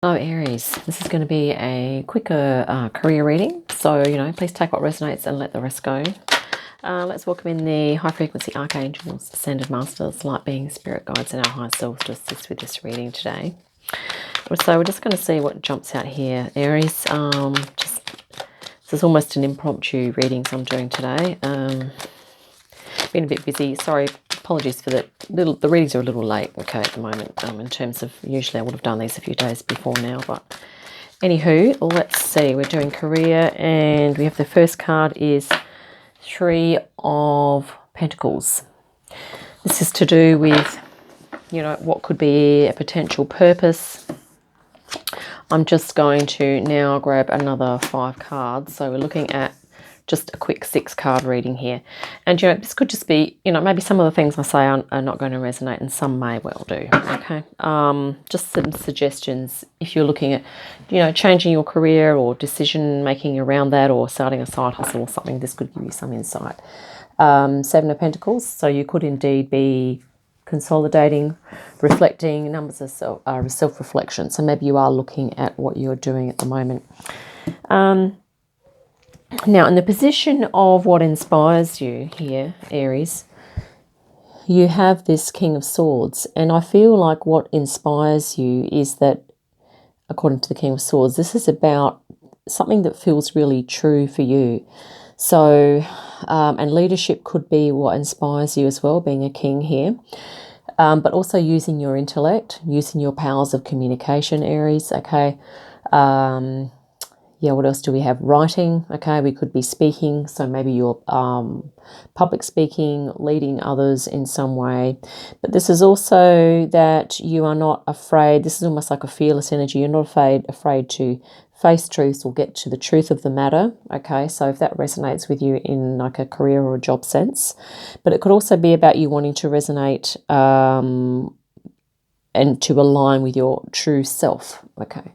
Hello Aries, this is going to be a quicker career reading, so please take what resonates and let the rest go. Let's welcome in the high frequency archangels, ascended masters, light beings, spirit guides, and our higher selves to assist with this reading today. So we're just going to see what jumps out here, Aries. This is almost an impromptu reading I'm doing today. Been a bit busy. Sorry, apologies for that. The readings are a little late, okay, at the moment. In terms of, usually I would have done these a few days before now, but anywho, let's see. We're doing career, and we have the first card is Three of Pentacles. This is to do with, what could be a potential purpose. I'm just going to now grab another 5 cards. So we're looking at just a quick 6-card reading here. And, this could just be, maybe some of the things I say are not going to resonate and some may well do, okay? Just some suggestions if you're looking at, changing your career or decision-making around that, or starting a side hustle or something. This could give you some insight. 7 of Pentacles, so you could indeed be consolidating, reflecting. Numbers are self-reflection, so maybe you are looking at what you're doing at the moment. Now, in the position of what inspires you here, Aries, you have this King of Swords. And I feel like what inspires you is that, according to the King of Swords, this is about something that feels really true for you. So, and leadership could be what inspires you as well, being a king here. But also using your intellect, using your powers of communication, Aries, okay? Yeah, what else do we have? Writing, okay, we could be speaking, so maybe you're public speaking, leading others in some way. But this is also that you are not afraid. This is almost like a fearless energy. You're not afraid to face truths or get to the truth of the matter, okay? So if that resonates with you in like a career or a job sense. But it could also be about you wanting to resonate and to align with your true self, okay?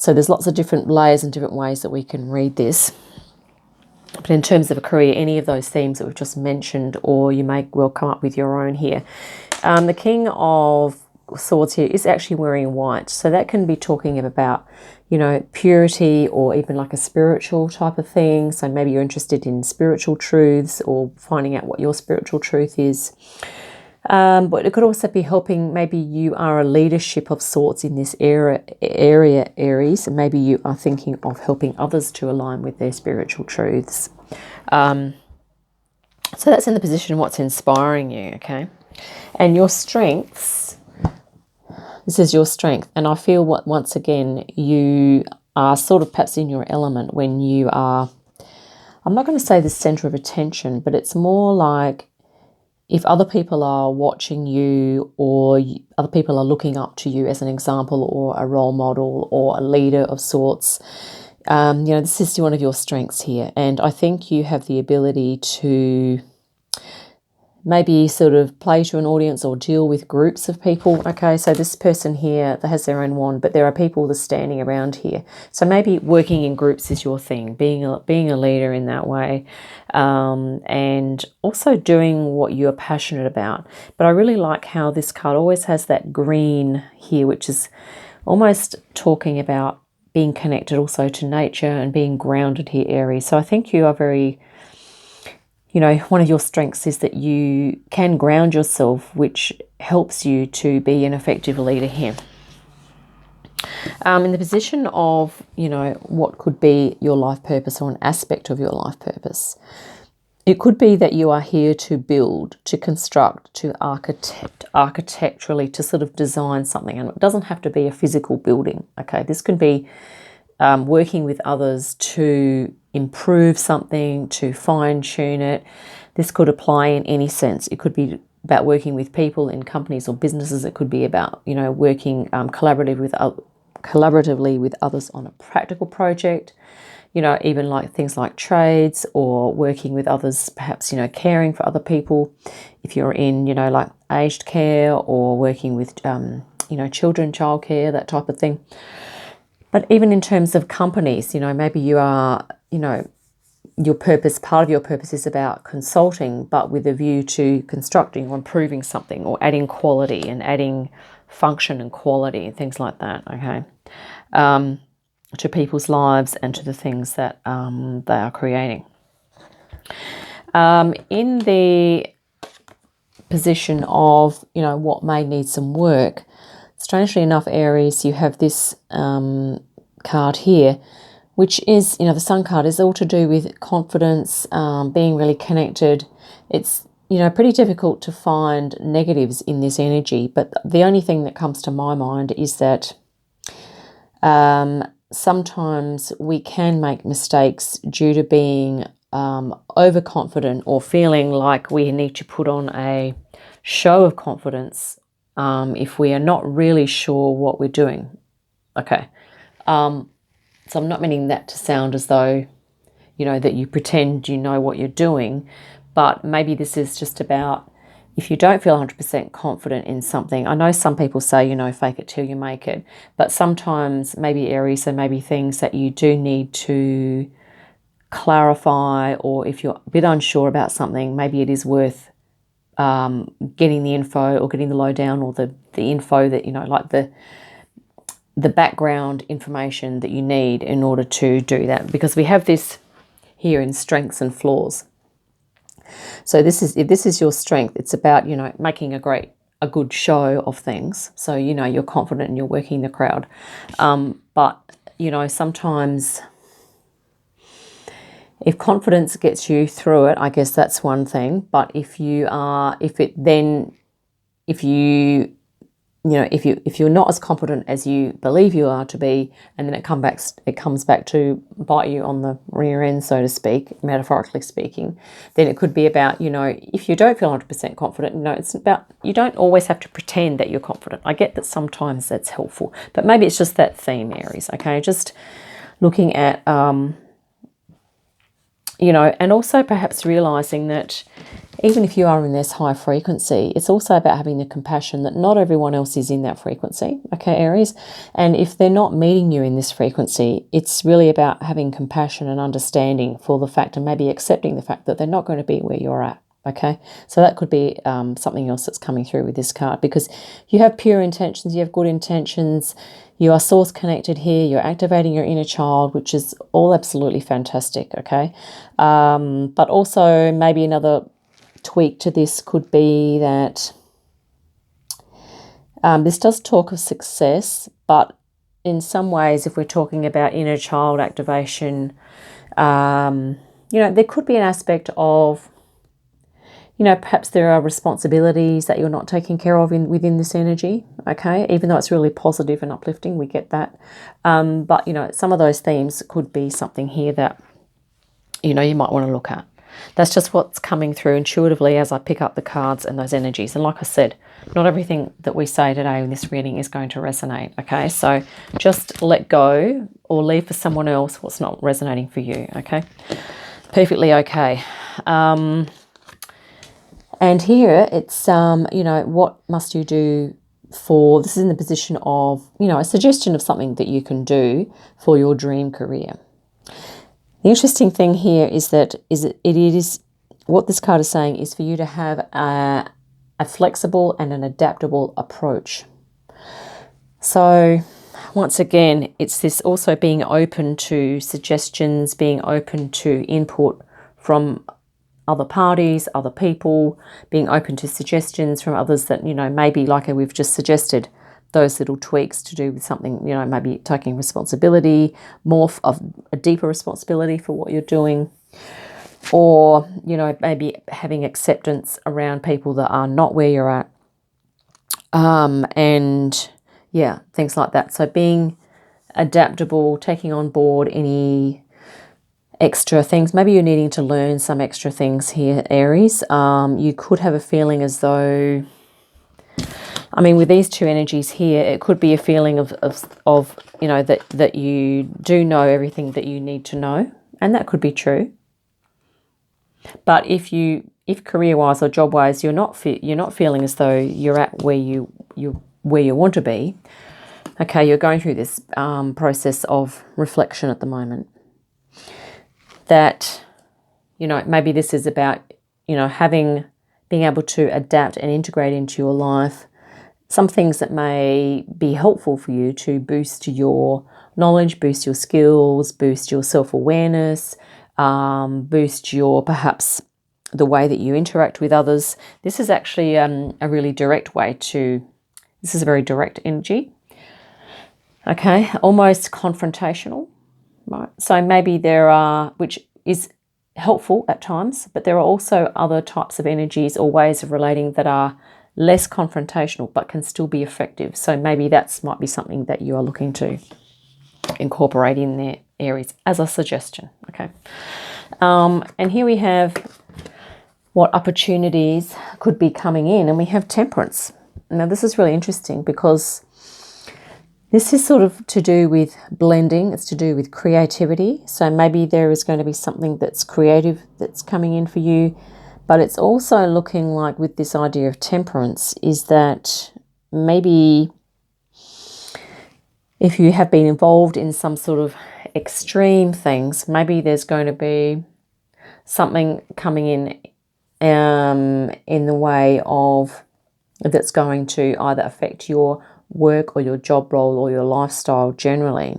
So there's lots of different layers and different ways that we can read this. But in terms of a career, any of those themes that we've just mentioned, or you may well come up with your own here. The King of Swords here is actually wearing white. So that can be talking about, purity, or even like a spiritual type of thing. So maybe you're interested in spiritual truths or finding out what your spiritual truth is. But it could also be helping, maybe you are a leadership of sorts in this area, Aries, and maybe you are thinking of helping others to align with their spiritual truths. So that's in the position of what's inspiring you, okay? And your strengths, this is your strength. And I feel once again, you are sort of perhaps in your element when you are, I'm not going to say the center of attention, but it's more like, if other people are watching you, or other people are looking up to you as an example or a role model or a leader of sorts, this is one of your strengths here. And I think you have the ability to maybe sort of play to an audience or deal with groups of people. Okay, so this person here that has their own wand, but there are people that are standing around here. So maybe working in groups is your thing, being a leader in that way, and also doing what you're passionate about. But I really like how this card always has that green here, which is almost talking about being connected also to nature and being grounded here, Aries. So I think you are very, one of your strengths is that you can ground yourself, which helps you to be an effective leader here. In the position of, what could be your life purpose or an aspect of your life purpose. It could be that you are here to build, to construct, to architecturally, to sort of design something. And it doesn't have to be a physical building, okay? This could be working with others to improve something, to fine-tune it. This could apply in any sense. It could be about working with people in companies or businesses. It could be about, working collaboratively with others on a practical project. Even like things like trades, or working with others, perhaps, caring for other people. If you're in, like aged care, or working with, children, childcare, that type of thing. But even in terms of companies, maybe you are, your purpose, part of your purpose is about consulting, but with a view to constructing or improving something, or adding quality and adding function and quality and things like that, okay? to people's lives and to the things that they are creating. In the position of, what may need some work, strangely enough, Aries, you have this card here, which is, the Sun card, is all to do with confidence, being really connected. It's, pretty difficult to find negatives in this energy, but the only thing that comes to my mind is that sometimes we can make mistakes due to being overconfident or feeling like we need to put on a show of confidence if we are not really sure what we're doing. Okay. So I'm not meaning that to sound as though, that you pretend you know what you're doing, but maybe this is just about if you don't feel 100% confident in something. I know some people say, fake it till you make it, but sometimes maybe Aries, there may be things that you do need to clarify, or if you're a bit unsure about something, maybe it is worth getting the info or getting the lowdown or the info that, like the background information that you need in order to do that, because we have this here in strengths and flaws. So if this is your strength, it's about, making a good show of things. So, you're confident and you're working the crowd. But, sometimes if confidence gets you through it, I guess that's one thing. But if you're not as confident as you believe you are to be, and then it comes back to bite you on the rear end, so to speak, metaphorically speaking, then it could be about, if you don't feel 100% confident, it's about, you don't always have to pretend that you're confident. I get that sometimes that's helpful, but maybe it's just that theme, Aries, okay? Just looking at, and also perhaps realizing that even if you are in this high frequency, it's also about having the compassion that not everyone else is in that frequency, okay, Aries? And if they're not meeting you in this frequency, it's really about having compassion and understanding for the fact, and maybe accepting the fact that they're not going to be where you're at, okay? So that could be something else that's coming through with this card, because you have pure intentions, you have good intentions, you are source connected here, you're activating your inner child, which is all absolutely fantastic, okay? But also maybe another tweak to this could be that this does talk of success, but in some ways, if we're talking about inner child activation, there could be an aspect of, perhaps there are responsibilities that you're not taking care of within this energy, okay? Even though it's really positive and uplifting, we get that. But, some of those themes could be something here that, you might want to look at. That's just what's coming through intuitively as I pick up the cards and those energies. And like I said, not everything that we say today in this reading is going to resonate, okay? So just let go or leave for someone else what's not resonating for you, okay? Perfectly okay. And here it's, what must you do for, this is in the position of, a suggestion of something that you can do for your dream career. The interesting thing here is that it is what this card is saying is for you to have a flexible and an adaptable approach. So once again, it's this also being open to suggestions, being open to input from other parties, other people, being open to suggestions from others that, maybe like we've just suggested, those little tweaks to do with something, maybe taking responsibility, more of a deeper responsibility for what you're doing, or, maybe having acceptance around people that are not where you're at, and yeah, things like that. So being adaptable, taking on board any extra things. Maybe you're needing to learn some extra things here, Aries. You could have a feeling as though, with these two energies here, it could be a feeling of that you do know everything that you need to know, and that could be true. But if career-wise or job-wise, you're not feeling as though you're at where you want to be. Okay, you're going through this process of reflection at the moment. That maybe this is about being able to adapt and integrate into your life some things that may be helpful for you to boost your knowledge, boost your skills, boost your self-awareness, boost your perhaps the way that you interact with others. This is actually a really direct way to, this is a very direct energy. Okay, almost confrontational, right? So maybe there are, which is helpful at times, but there are also other types of energies or ways of relating that are less confrontational but can still be effective. So maybe that's might be something that you are looking to incorporate in there, Aries, as a suggestion. Okay, and here we have what opportunities could be coming in, and we have Temperance. Now this is really interesting because this is sort of to do with blending. It's to do with creativity. So maybe there is going to be something that's creative that's coming in for you. But it's also looking like, with this idea of temperance, is that maybe if you have been involved in some sort of extreme things, maybe there's going to be something coming in the way of that's going to either affect your work or your job role or your lifestyle generally,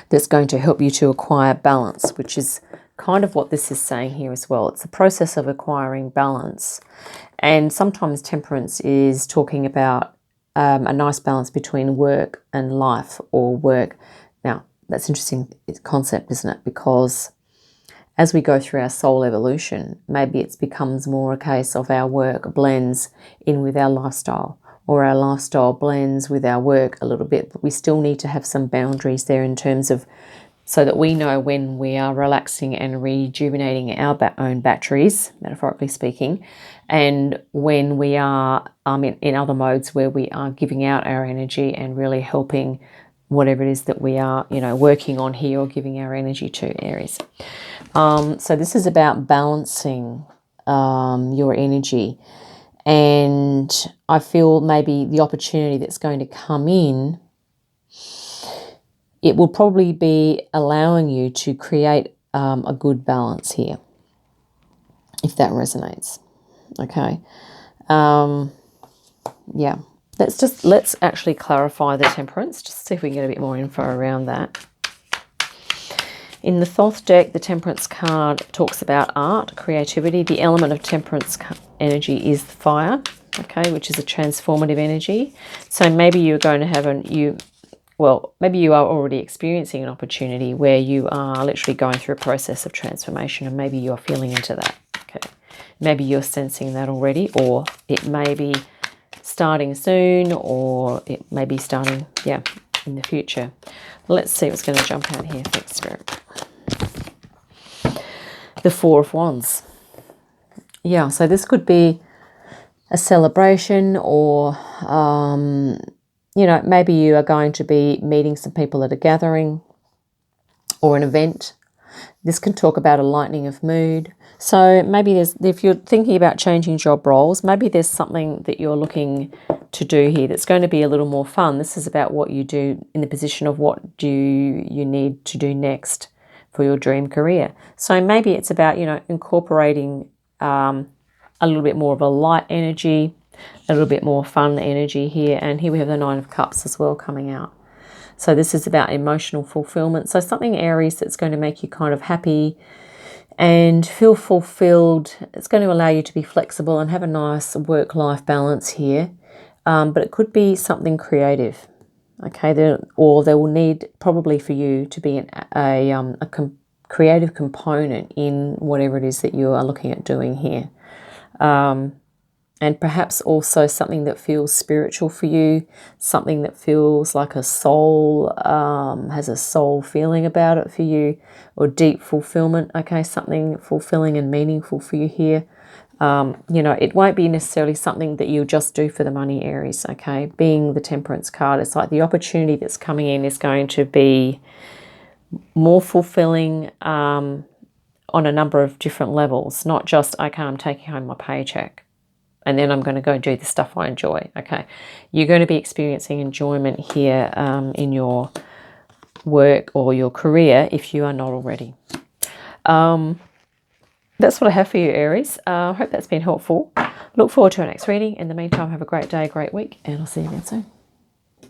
that's going to help you to acquire balance, which is kind of what this is saying here as well. It's the process of acquiring balance. And sometimes temperance is talking about a nice balance between work and life, or work. Now, that's an interesting concept, isn't it? Because as we go through our soul evolution, maybe it becomes more a case of our work blends in with our lifestyle, or our lifestyle blends with our work a little bit, but we still need to have some boundaries there in terms of, so that we know when we are relaxing and rejuvenating our own batteries, metaphorically speaking, and when we are in other modes where we are giving out our energy and really helping whatever it is that we are, working on here or giving our energy to, Aries. So this is about balancing your energy. And I feel maybe the opportunity that's going to come in, it will probably be allowing you to create a good balance here, if that resonates. Okay. Yeah. Let's actually clarify the temperance, just see if we can get a bit more info around that. In the Thoth deck, the Temperance card talks about art, creativity. The element of Temperance energy is fire, okay, which is a transformative energy. So maybe you're going to have maybe you are already experiencing an opportunity where you are literally going through a process of transformation, and maybe you're feeling into that, okay. Maybe you're sensing that already, or it may be starting soon, or it may be starting, in the future. Let's see what's going to jump out here. Thanks, Spirit. The Four of Wands. Yeah, so this could be a celebration, or, maybe you are going to be meeting some people at a gathering or an event. This can talk about a lightening of mood. So maybe if you're thinking about changing job roles, maybe there's something that you're looking to do here that's going to be a little more fun. This is about what you do in the position of what do you need to do next for your dream career. So maybe it's about, incorporating a little bit more of a light energy, a little bit more fun energy here. And here we have the Nine of Cups as well coming out. So this is about emotional fulfillment. So something, Aries, that's going to make you kind of happy and feel fulfilled. It's going to allow you to be flexible and have a nice work-life balance here. But it could be something creative, okay? There will need probably for you to be a creative component in whatever it is that you are looking at doing here. And perhaps also something that feels spiritual for you, something that feels like a soul, has a soul feeling about it for you, or deep fulfillment, okay? Something fulfilling and meaningful for you here. It won't be necessarily something that you'll just do for the money, Aries, okay? Being the Temperance card, it's like the opportunity that's coming in is going to be more fulfilling on a number of different levels, not just, okay, I'm taking home my paycheck and then I'm going to go do the stuff I enjoy, okay? You're going to be experiencing enjoyment here in your work or your career if you are not already. that's what I have for you, Aries. I hope that's been helpful. Look forward to our next reading. In the meantime, have a great day, great week, and I'll see you again soon.